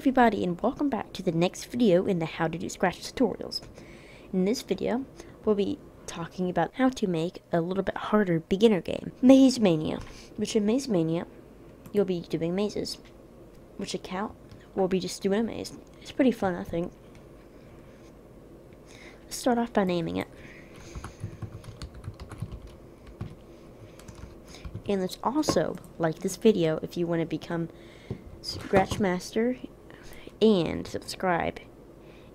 everybody, and welcome back to the next video in the How to Do Scratch tutorials. In this video, we'll be talking about how to make a little bit harder beginner game, Maze Mania. Which in Maze Mania, you'll be doing mazes. Which account will be just doing a maze. It's pretty fun, I think. Let's start off by naming it. And let's also like this video if you want to become Scratch Master, and subscribe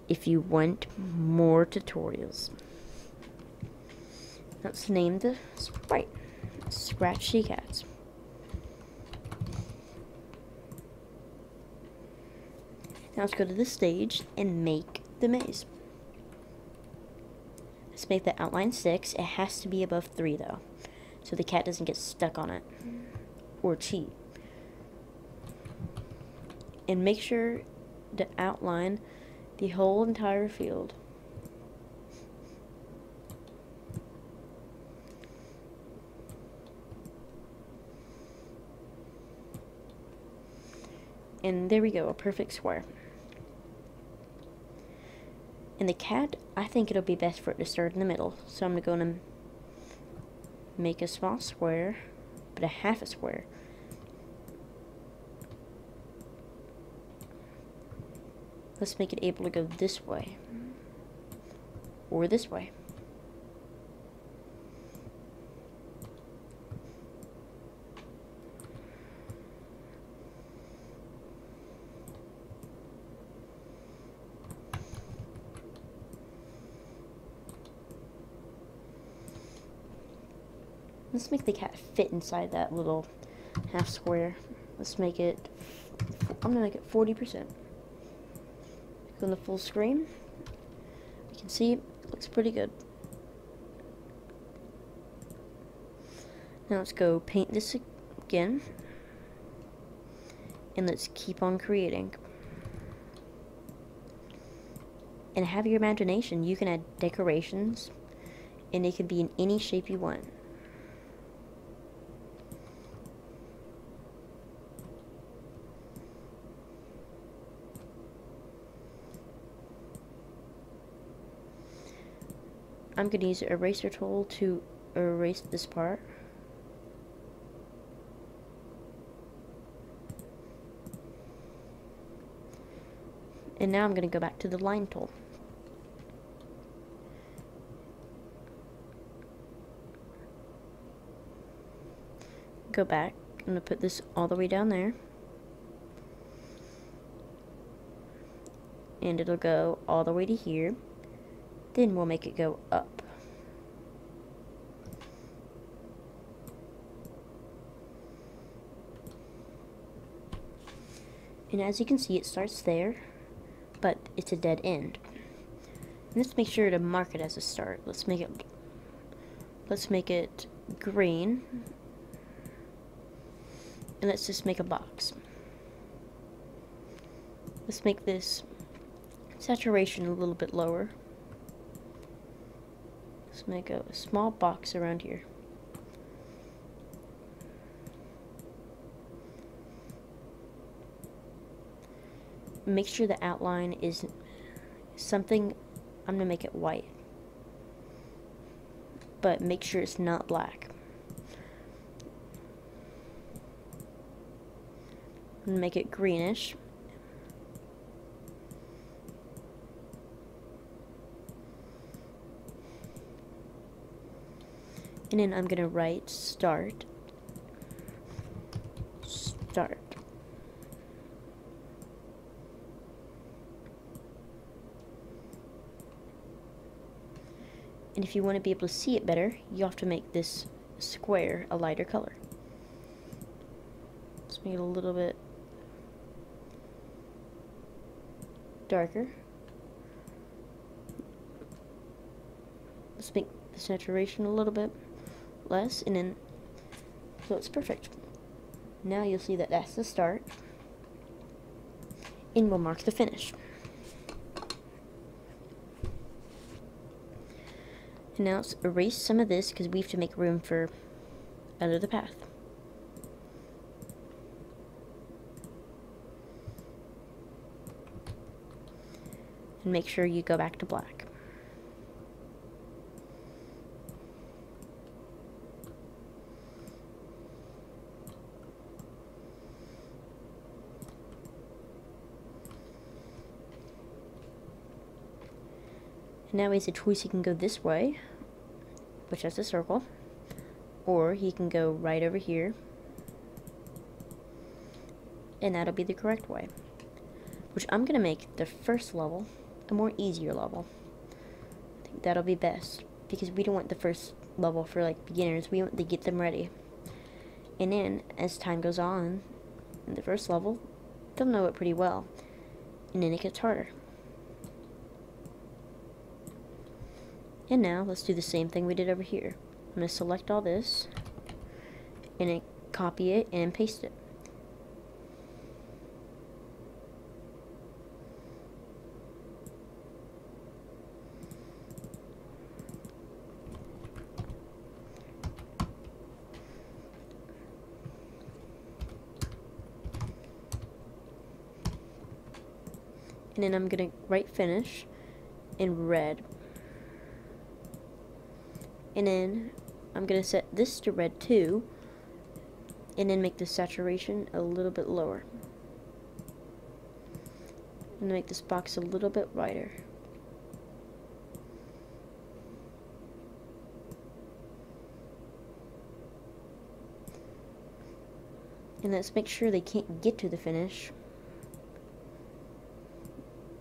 if you want more tutorials. Let's name the sprite Scratchy Cats. Now let's go to the stage and make the maze. Let's make the outline 6. It has to be above 3 though, so the cat doesn't get stuck on it or cheat. And make sure to outline the whole entire field. And there we go, a perfect square. And the cat, I think it'll be best for it to start in the middle. So I'm going to make a small square, but a half a square. Let's make it able to go this way, or this way. Let's make the cat fit inside that little half square. Let's make it, I'm going to make it 40%. On the full screen, you can see it looks pretty good. Now let's go paint this again, and let's keep on creating. And have your imagination. You can add decorations, and it can be in any shape you want. I'm going to use the eraser tool to erase this part. And now I'm going to go back to the line tool. Go back. I'm going to put this all the way down there. And it'll go all the way to here. Then we'll make it go up. And as you can see, it starts there, but it's a dead end. And let's make sure to mark it as a start. Let's make it green. And let's just make a box. Let's make this saturation a little bit lower. Let's make a small box around here. Make sure the outline is something, I'm going to make it white. But make sure it's not black. I'm going to make it greenish. And then I'm going to write start. And if you want to be able to see it better, you have to make this square a lighter color. Let's make it a little bit darker. Let's make the saturation a little bit less, and then so it's perfect. Now you'll see that that's the start, and we'll mark the finish. And now let's erase some of this because we have to make room for another path. and make sure you go back to black. And now he has a choice. He can go this way, which has a circle, or he can go right over here, and that'll be the correct way. Which I'm gonna make the first level a more easier level. I think that'll be best, because we don't want the first level for like beginners. We want to get them ready, and then as time goes on in the first level, they'll know it pretty well, and then it gets harder. And now let's do the same thing we did over here. I'm going to select all this and then copy it and paste it. And then I'm going to write finish in red. And then I'm going to set this to red too, and then make the saturation a little bit lower. And make this box a little bit brighter. And let's make sure they can't get to the finish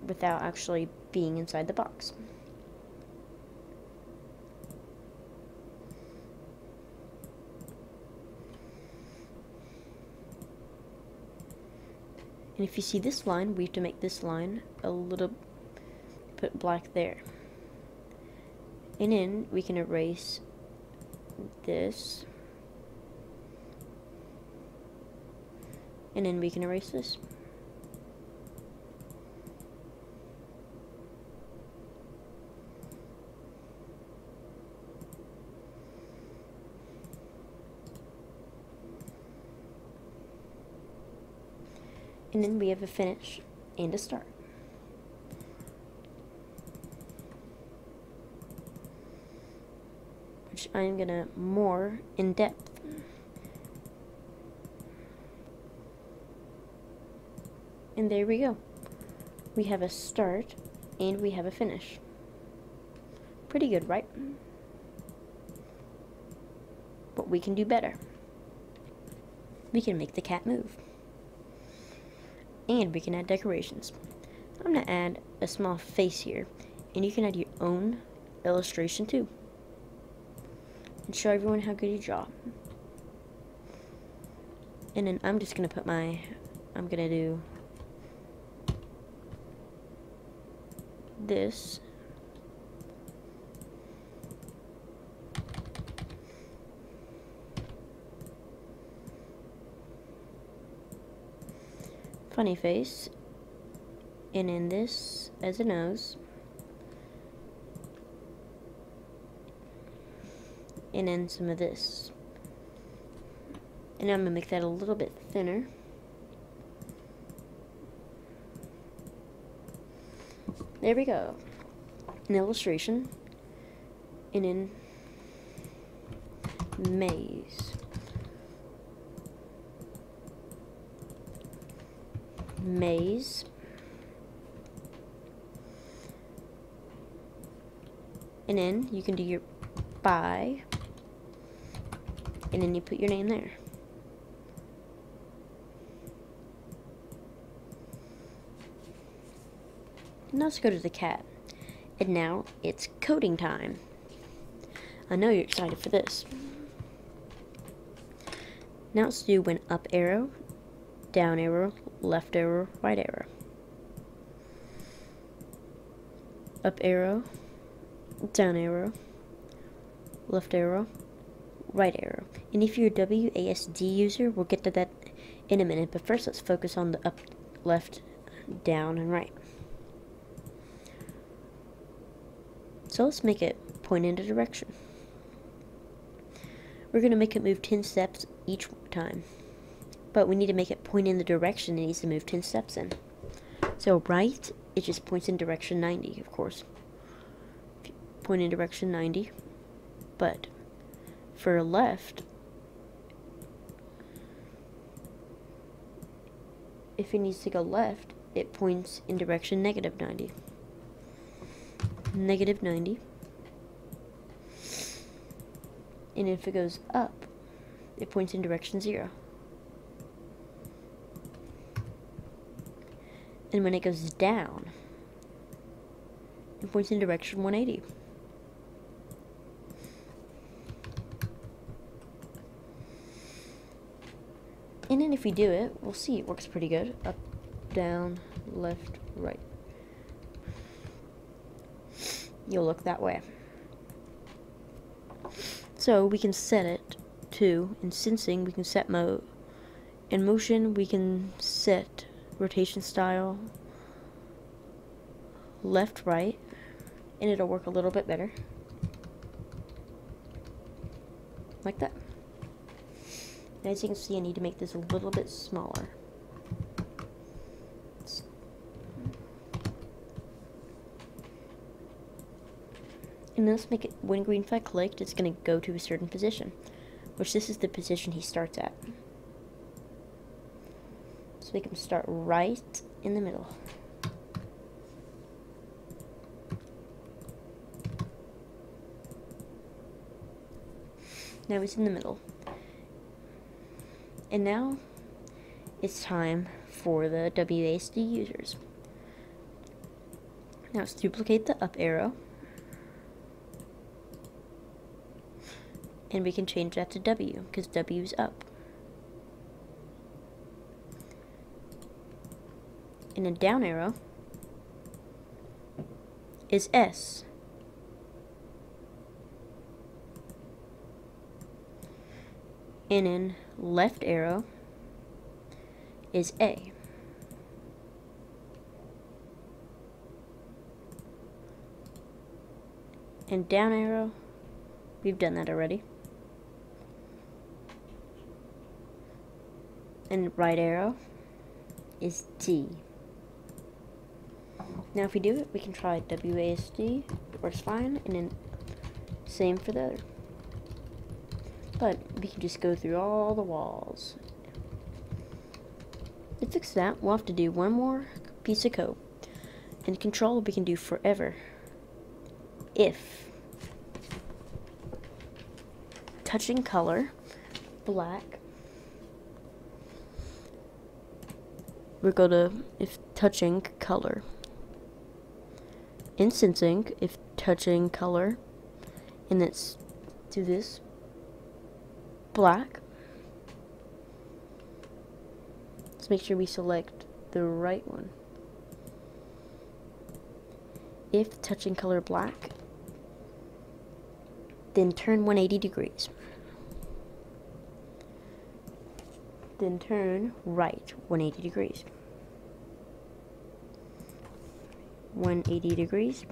without actually being inside the box. And if you see this line, we have to make this line a little, put black there. And then we can erase this. And then we can erase this. And then we have a finish and a start. Which I'm gonna more in depth. And there we go. We have a start and we have a finish. Pretty good, right? But we can do better. We can make the cat move. And we can add decorations. I'm going to add a small face here, and you can add your own illustration too, and show everyone how good you draw. And then I'm just going to put I'm going to do this. Funny face, and in this as a nose, and then some of this, and I'm gonna make that a little bit thinner. There we go, an illustration, and then maze. Maze, and then you can do your by, and then you put your name there. Now let's go to the cat, and now it's coding time. I know you're excited for this. Now let's do when up arrow, down arrow, left arrow, right arrow. Up arrow, down arrow, left arrow, right arrow. And if you're a WASD user, we'll get to that in a minute, but first let's focus on the up, left, down, and right. So let's make it point in a direction. We're going to make it move 10 steps each time. But we need to make it point in the direction it needs to move 10 steps in. So right it just points in direction 90, of course. Point in direction 90. But for left, if it needs to go left, it points in direction negative 90. Negative 90. And if it goes up, it points in direction 0. And when it goes down, it points in direction 180. And then if we do it, we'll see it works pretty good. Up, down, left, right. You'll look that way. So we can set it to, in sensing, we can set mode. In motion, we can set rotation style, left, right, and it'll work a little bit better. Like that. And as you can see, I need to make this a little bit smaller. And let's make it, when green flag clicked, it's going to go to a certain position, which this is the position he starts at. So we can start right in the middle. Now he's in the middle. And now it's time for the WASD users. Now let's duplicate the up arrow. And we can change that to W, because W is up. And a down arrow is S. And in left arrow is A. And down arrow, we've done that already. And right arrow is T. Now if we do it, we can try WASD, it works fine, and then same for the other. But we can just go through all the walls. To fix that, we'll have to do one more piece of code. In control, we can do forever. If touching color, black, we'll go to if touching color. In sensing, if touching color, and let's do this, black. Let's make sure we select the right one. If touching color black, then turn 180 degrees. Then turn right 180 degrees. 180 degrees.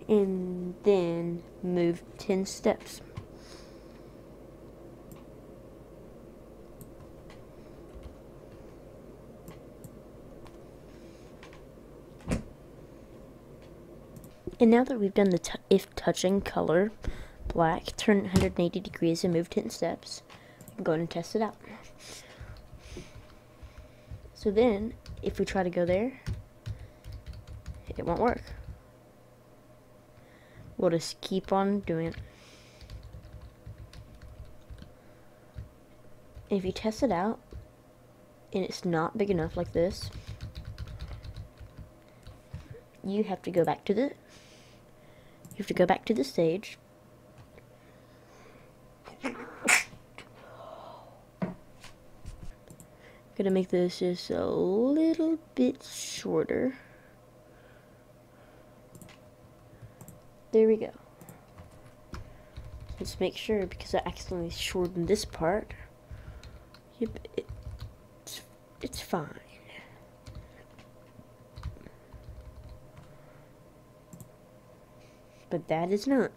And then move 10 steps. And now that we've done the if touching color black, turn 180 degrees and move 10 steps, we can go and test it out. So then, if we try to go there, it won't work. We'll just keep on doing it. If you test it out, and it's not big enough like this, you have to go back to the stage. Gonna make this just a little bit shorter. There we go. Let's make sure, because I accidentally shortened this part. Yep, it's fine. But that is not.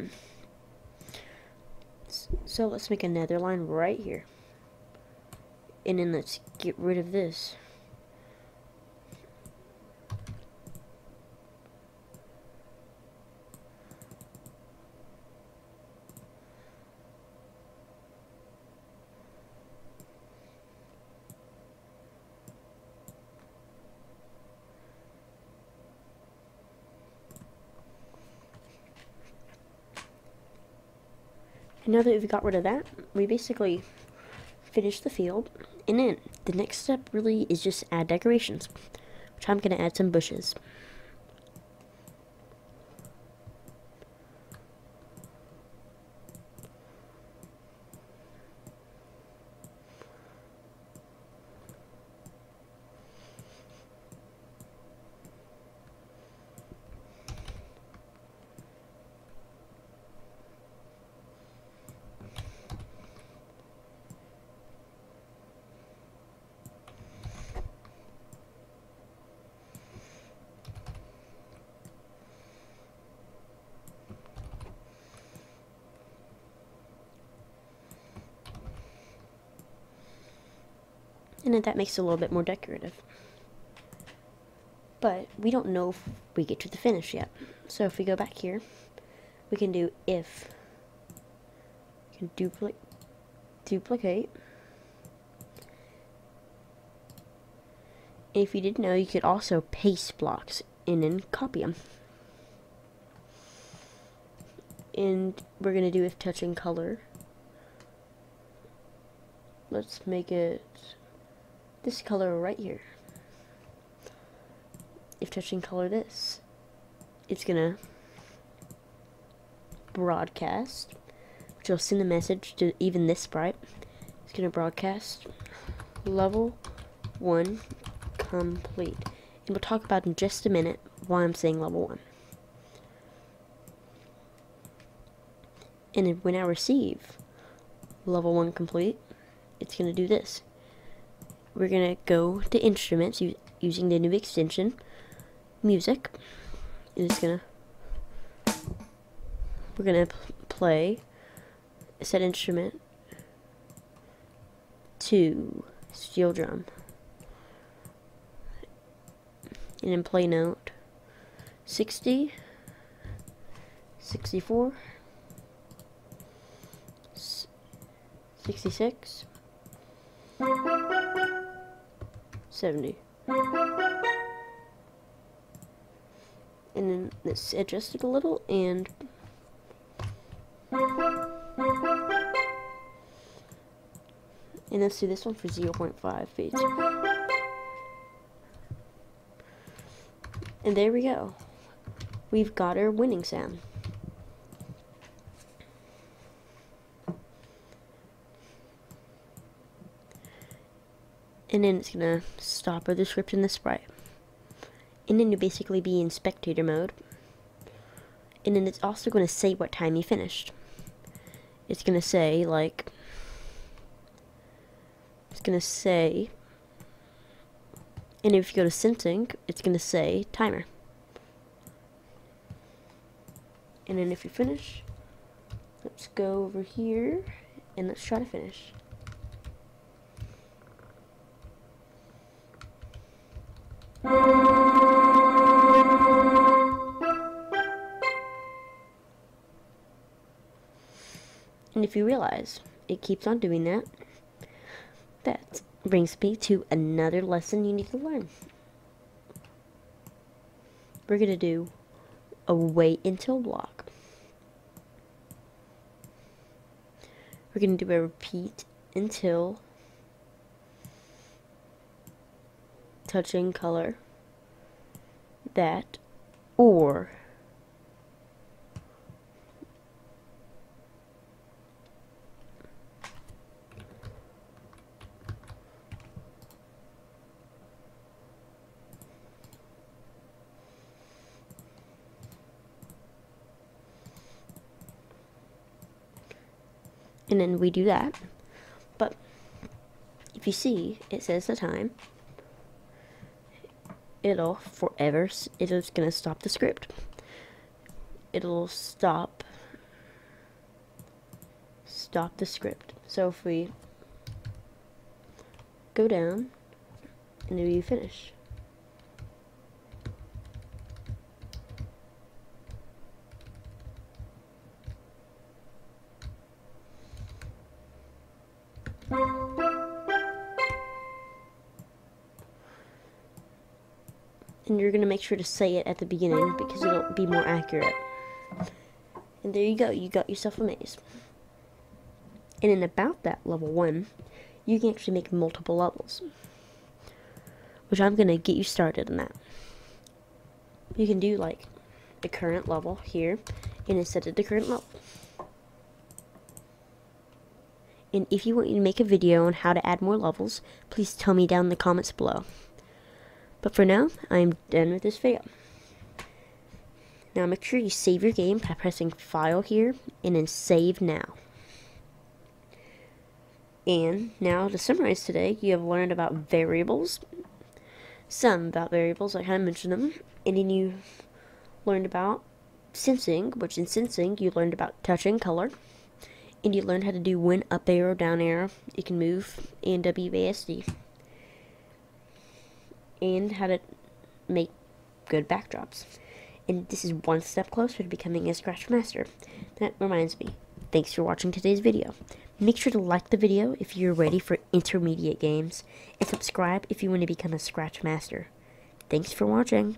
So let's make another line right here. And then let's get rid of this. And now that we've got rid of that, we basically finish the field. And then the next step really is just add decorations, which I'm going to add some bushes. And then that makes it a little bit more decorative. But we don't know if we get to the finish yet. So if we go back here, we can do if. We can duplicate. And if you didn't know, you could also paste blocks and then copy them. And we're going to do if touching color. Let's make it this color right here. If touching color this, it's gonna broadcast, which will send a message to even this sprite. It's gonna broadcast level 1 complete. And we'll talk about in just a minute why I'm saying level 1. And then when I receive level 1 complete, it's gonna do this. We're gonna go to instruments using the new extension, music. And it's gonna, we're gonna play set instrument to steel drum, and then play note 60, 64, 66, 70. And then let's adjust it a little, and let's do this one for 0.5 beats. And there we go. We've got our winning sound. And then it's gonna stop the script in the sprite. And then you'll basically be in spectator mode. And then it's also going to say what time you finished. It's going to say, like, it's going to say, and if you go to sensing, it's going to say timer. And then if you finish, let's go over here and let's try to finish. And if you realize it keeps on doing that, that brings me to another lesson you need to learn. We're going to do a wait until block. We're going to do a repeat until touching color that, or and then we do that. But if you see, it says the time. It'll forever, it's gonna stop the script. It'll stop the script. So if we go down and then we finish, and you're going to make sure to say it at the beginning because it'll be more accurate. And there you go, you got yourself a maze. And in about that level 1, you can actually make multiple levels, which I'm going to get you started in that. You can do like the current level here, and instead of the current level. And if you want me to make a video on how to add more levels, please tell me down in the comments below. But for now, I'm done with this video. Now make sure you save your game by pressing File here, and then Save Now. And now to summarize today, you have learned about variables. Some about variables, I kind of mentioned them. And then you learned about sensing, which in sensing, you learned about touch and color. And you learned how to do when up arrow, down arrow, you can move, and WASD. And how to make good backdrops. And this is one step closer to becoming a Scratch Master. That reminds me, thanks for watching today's video. Make sure to like the video if you're ready for intermediate games, and subscribe if you want to become a Scratch Master. Thanks for watching.